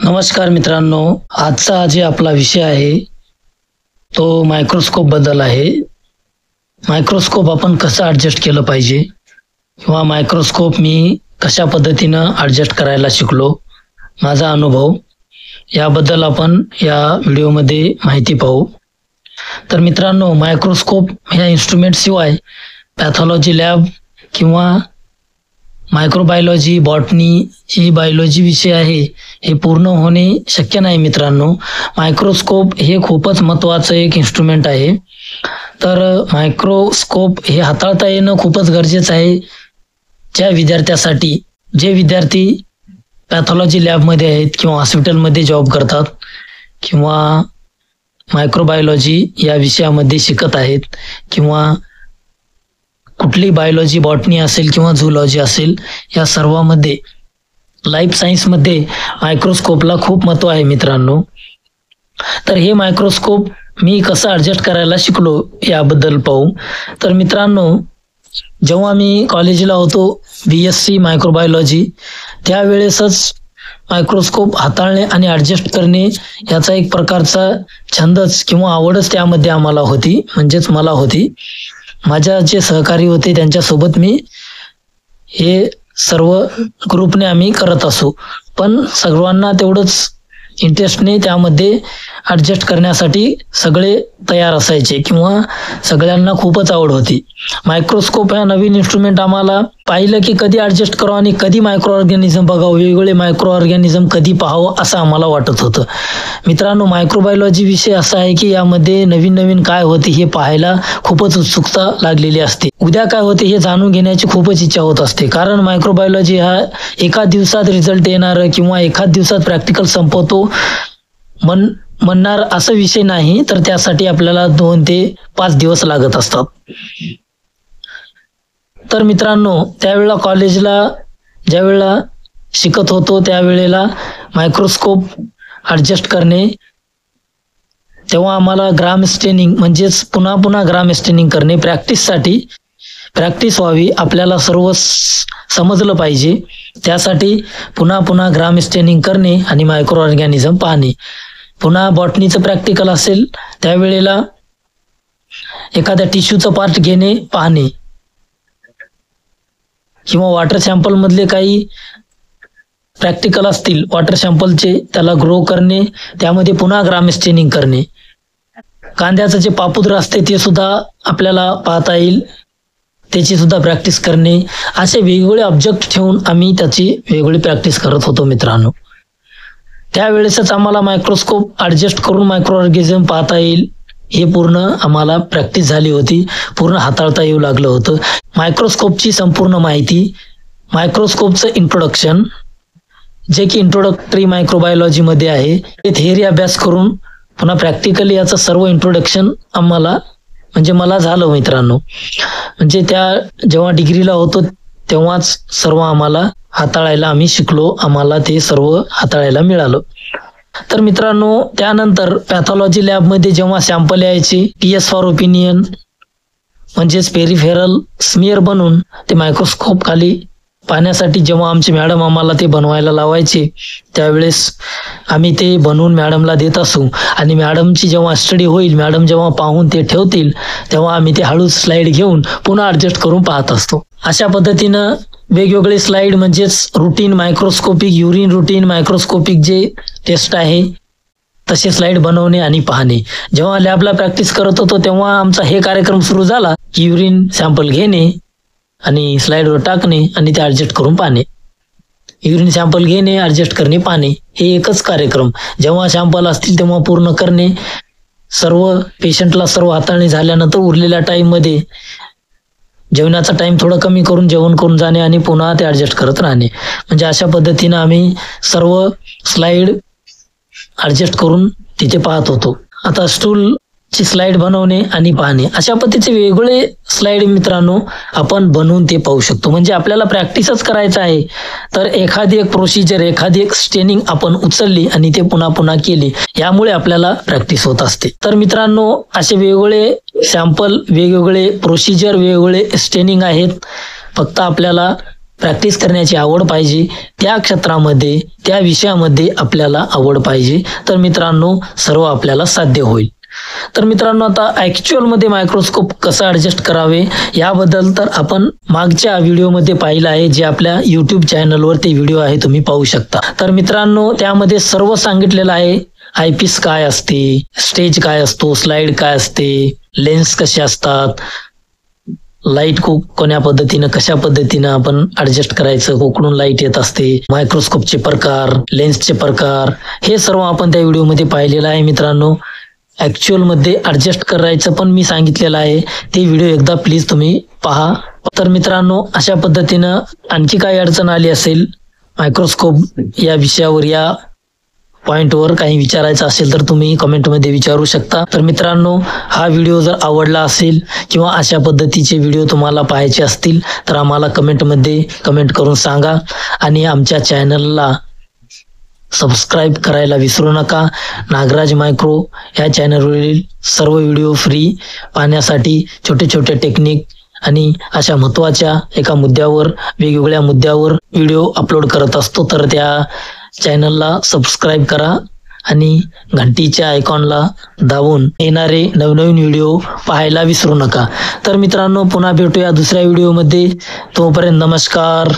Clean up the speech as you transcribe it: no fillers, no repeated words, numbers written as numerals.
नमस्कार मित्रांनो, आजचा जे आपला विषय आहे तो मायक्रोस्कोप बद्दल आहे. मायक्रोस्कोप आपण कसं ॲडजस्ट केलं पाहिजे किंवा मायक्रोस्कोप मी कशा पद्धतीनं ॲडजस्ट करायला शिकलो, माझा अनुभव याबद्दल आपण या व्हिडिओमध्ये माहिती पाहू. तर मित्रांनो, मायक्रोस्कोप ह्या इन्स्ट्रुमेंटशिवाय पॅथॉलॉजी लॅब किंवा मायक्रोबायोलॉजी, बॉटनी ही बायोलॉजी विषय आहे हे पूर्ण होणे शक्य नाही मित्रांनो. मायक्रोस्कोप हे खूपच महत्त्वाचं एक इन्स्ट्रुमेंट आहे. तर मायक्रोस्कोप हे हाताळता येणं खूपच गरजेचं आहे ज्या विद्यार्थ्यासाठी, जे विद्यार्थी पॅथॉलॉजी लॅबमध्ये आहेत किंवा हॉस्पिटलमध्ये जॉब करतात किंवा मायक्रोबायोलॉजी या विषयामध्ये शिकत आहेत किंवा कुठली बायोलॉजी, बॉटनी असेल किंवा झूलॉजी असेल, या सर्वांमध्ये लाईफ सायन्समध्ये मायक्रोस्कोपला खूप महत्त्व आहे मित्रांनो. तर हे मायक्रोस्कोप मी कसं ॲडजस्ट करायला शिकलो याबद्दल पाहू. तर मित्रांनो, जेव्हा मी कॉलेजला होतो BSc मायक्रोबायोलॉजी, त्यावेळेसच मायक्रोस्कोप हाताळणे आणि ॲडजस्ट करणे याचा एक प्रकारचा छंदच किंवा आवडच त्यामध्ये आम्हाला होती, म्हणजेच मला होती. माझ्या जे सहकारी होते त्यांच्यासोबत मी हे सर्व ग्रुपने आम्ही करत असू, पण सर्वांना तेवढंच इंटरेस्टने त्यामध्ये ॲडजस्ट करण्यासाठी सगळे तयार असायचे किंवा सगळ्यांना खूपच आवड होती. मायक्रोस्कोप हा नवीन इन्स्ट्रुमेंट आम्हाला पाहिलं की कधी ॲडजस्ट करावं आणि कधी मायक्रो ऑर्गॅनिझम बघावं, वेगवेगळे मायक्रो ऑर्गॅनिझम कधी पाहावं असं आम्हाला वाटत होतं. मित्रांनो, मायक्रोबायोलॉजी विषय असा आहे की यामध्ये नवीन नवीन काय होते हे पाहायला खूपच उत्सुकता लागलेली असते. उद्या काय होते हे जाणून घेण्याची खूपच इच्छा होत असते, कारण मायक्रोबायोलॉजी हा एका दिवसात रिझल्ट येणार किंवा एखाद दिवसात प्रॅक्टिकल संपवतो म्हणणार असा विषय नाही, तर त्यासाठी आपल्याला 2 ते 5 दिवस लागत असतात. तर मित्रांनो, त्यावेळेला कॉलेजला ज्यावेळेला शिकत होतो त्यावेळेला मायक्रोस्कोप ॲडजस्ट करणे, तेव्हा आम्हाला ग्राम स्टेनिंग म्हणजेच पुन्हा पुन्हा ग्राम स्टेनिंग करणे, प्रॅक्टिस व्हावी, आपल्याला सर्व समजलं पाहिजे, त्यासाठी पुन्हा पुन्हा ग्राम स्टेनिंग करणे आणि मायक्रो ऑर्गॅनिझम पाहणे. पुन्हा बॉटनीचं प्रॅक्टिकल असेल त्यावेळेला एखाद्या टिश्यूचं पार्ट घेणे, पाहणे किंवा वॉटर सॅम्पलमधले काही प्रॅक्टिकल असतील वॉटर सॅम्पलचे, त्याला ग्रो करणे, त्यामध्ये पुन्हा ग्राम स्टेनिंग करणे. कांद्याचं जे पापुद्र असते ते सुद्धा आपल्याला पाहता येईल, त्याची सुद्धा प्रॅक्टिस करणे. असे वेगवेगळे ऑब्जेक्ट ठेवून आम्ही त्याची वेगवेगळी प्रॅक्टिस करत होतो मित्रांनो. त्यावेळेसच आम्हाला मायक्रोस्कोप ॲडजस्ट करून मायक्रो ऑर्गॅनिझम पाहता येईल हे पूर्ण आम्हाला प्रॅक्टिस झाली होती, पूर्ण हाताळता येऊ लागलं होतं. मायक्रोस्कोपची संपूर्ण माहिती, मायक्रोस्कोपचं इंट्रोडक्शन जे की इंट्रोडक्टरी मायक्रोबायोलॉजीमध्ये आहे, ते थिअरी अभ्यास करून पुन्हा प्रॅक्टिकली याचं सर्व इंट्रोडक्शन आम्हाला म्हणजे मला झालं मित्रांनो. म्हणजे जेव्हा डिग्रीला होतो तेव्हाच सर्व आम्हाला हाताळायला आम्ही शिकलो, आम्हाला ते सर्व हाताळायला मिळालं. तर मित्रांनो, त्यानंतर पॅथॉलॉजी लॅबमध्ये जेव्हा सॅम्पल यायचे, TS फॉर ओपिनियन म्हणजेच पेरिफेरल स्मिअर बनवून ते मायक्रोस्कोप खाली पाहण्यासाठी जेव्हा आमचे मॅडम आम्हाला ते बनवायला लावायचे, त्यावेळेस आम्ही ते बनवून मॅडमला देत असू आणि मॅडमची जेव्हा स्टडी होईल, मॅडम जेव्हा पाहून ते ठेवतील, तेव्हा आम्ही ते हळूच स्लाईड घेऊन पुन्हा ॲडजस्ट करून पाहत असतो. अशा पद्धतीनं वेगवेगळे स्लाईड म्हणजेच routine microscopic, urine routine microscopic जे टेस्ट आहे तसे स्लाईड बनवणे आणि पाहणे. जेव्हा लॅबला प्रॅक्टिस करत होतो तेव्हा आमचा हे कार्यक्रम सुरू झाला की युरिन सॅम्पल घेणे आणि स्लाईडवर टाकणे आणि ते ॲडजस्ट करून पाहणे. युरिन सॅम्पल घेणे, ॲडजस्ट करणे, पाहणे हे एकच कार्यक्रम. जेव्हा सॅम्पल असतील तेव्हा पूर्ण करणे, सर्व पेशंटला सर्व हाताळणी झाल्यानंतर उरलेल्या टाईममध्ये जेवणाचा टाईम थोडं कमी करून जेवण करून जाणे आणि पुन्हा ते ॲडजस्ट करत राहणे. म्हणजे अशा पद्धतीनं आम्ही सर्व स्लाईड ॲडजस्ट करून तिथे पाहत होतो. आता स्टूलची स्लाईड बनवणे आणि पाहणे, अशा पद्धतीचे वेगवेगळे स्लाईड मित्रांनो आपण बनवून ते पाहू शकतो. म्हणजे आपल्याला प्रॅक्टिसच करायचं आहे, तर एखादी एक प्रोसिजर, एखादी एक स्टेनिंग आपण उचलली आणि ते पुन्हा पुन्हा केली, यामुळे आपल्याला प्रॅक्टिस होत असते. तर मित्रांनो, असे वेगवेगळे सॅम्पल, वेगवेगळे प्रोसिजर, वेगवेगळे स्टेनिंग आहेत. फक्त आपल्याला प्रॅक्टिस करण्याची आवड पाहिजे, त्या क्षेत्रामध्ये त्या विषयामध्ये आपल्याला आवड पाहिजे, तर मित्रांनो सर्व आपल्याला साध्य होईल. तर मित्रांनो आता ऍक्च्युअल मध्ये मायक्रोस्कोप कसं ऍडजस्ट करावे याबद्दल तर आपण मागच्या व्हिडिओमध्ये पाहिलं आहे, जे आपल्या YouTube चॅनलवर ते व्हिडिओ आहे, तुम्ही पाहू शकता. तर मित्रांनो त्यामध्ये सर्व सांगितलेलं आहे. आयपीस काय असते, स्टेज काय असतो, स्लाइड काय असते, लेन्स कसे असतात, लाईट कोण्या पद्धतीनं कशा पद्धतीनं आपण ऍडजस्ट करायचं, कोकडून लाईट येत असते, मायक्रोस्कोपचे प्रकार, लेन्सचे प्रकार, हे सर्व आपण त्या व्हिडिओमध्ये पाहिलेलं आहे. मित्रांनो ऍक्च्युअल मध्ये ऍडजस्ट करायचं पण मी सांगितलेलं आहे, ते व्हिडिओ एकदा प्लीज तुम्ही पहा. तर मित्रांनो अशा पद्धतीनं आणखी काही अडचण आली असेल मायक्रोस्कोप या विषयावर, या पॉइंटवर काही विचारायचं असेल तर तुम्ही कमेंटमध्ये विचारू शकता. तर मित्रांनो हा व्हिडिओ जर आवडला असेल किंवा अशा पद्धतीचे व्हिडिओ तुम्हाला पाहायचे असतील तर आम्हाला कमेंटमध्ये कमेंट करून सांगा आणि आमच्या चॅनलला सबस्क्राईब करायला विसरू नका. नागराज मायक्रो या चॅनलवरील सर्व व्हिडिओ फ्री पाहण्यासाठी छोटे छोटे टेक्निक आणि अशा महत्त्वाच्या एका मुद्द्यावर, वेगवेगळ्या मुद्द्यावर व्हिडिओ अपलोड करत असतो. तर त्या चॅनलला सबस्क्राईब करा आणि घंटीच्या आयकॉनला दाबून येणारे नवनवीन व्हिडिओ पाहायला विसरू नका. तर मित्रांनो पुन्हा भेटूया दुसऱ्या व्हिडिओमध्ये. तोपर्यंत नमस्कार.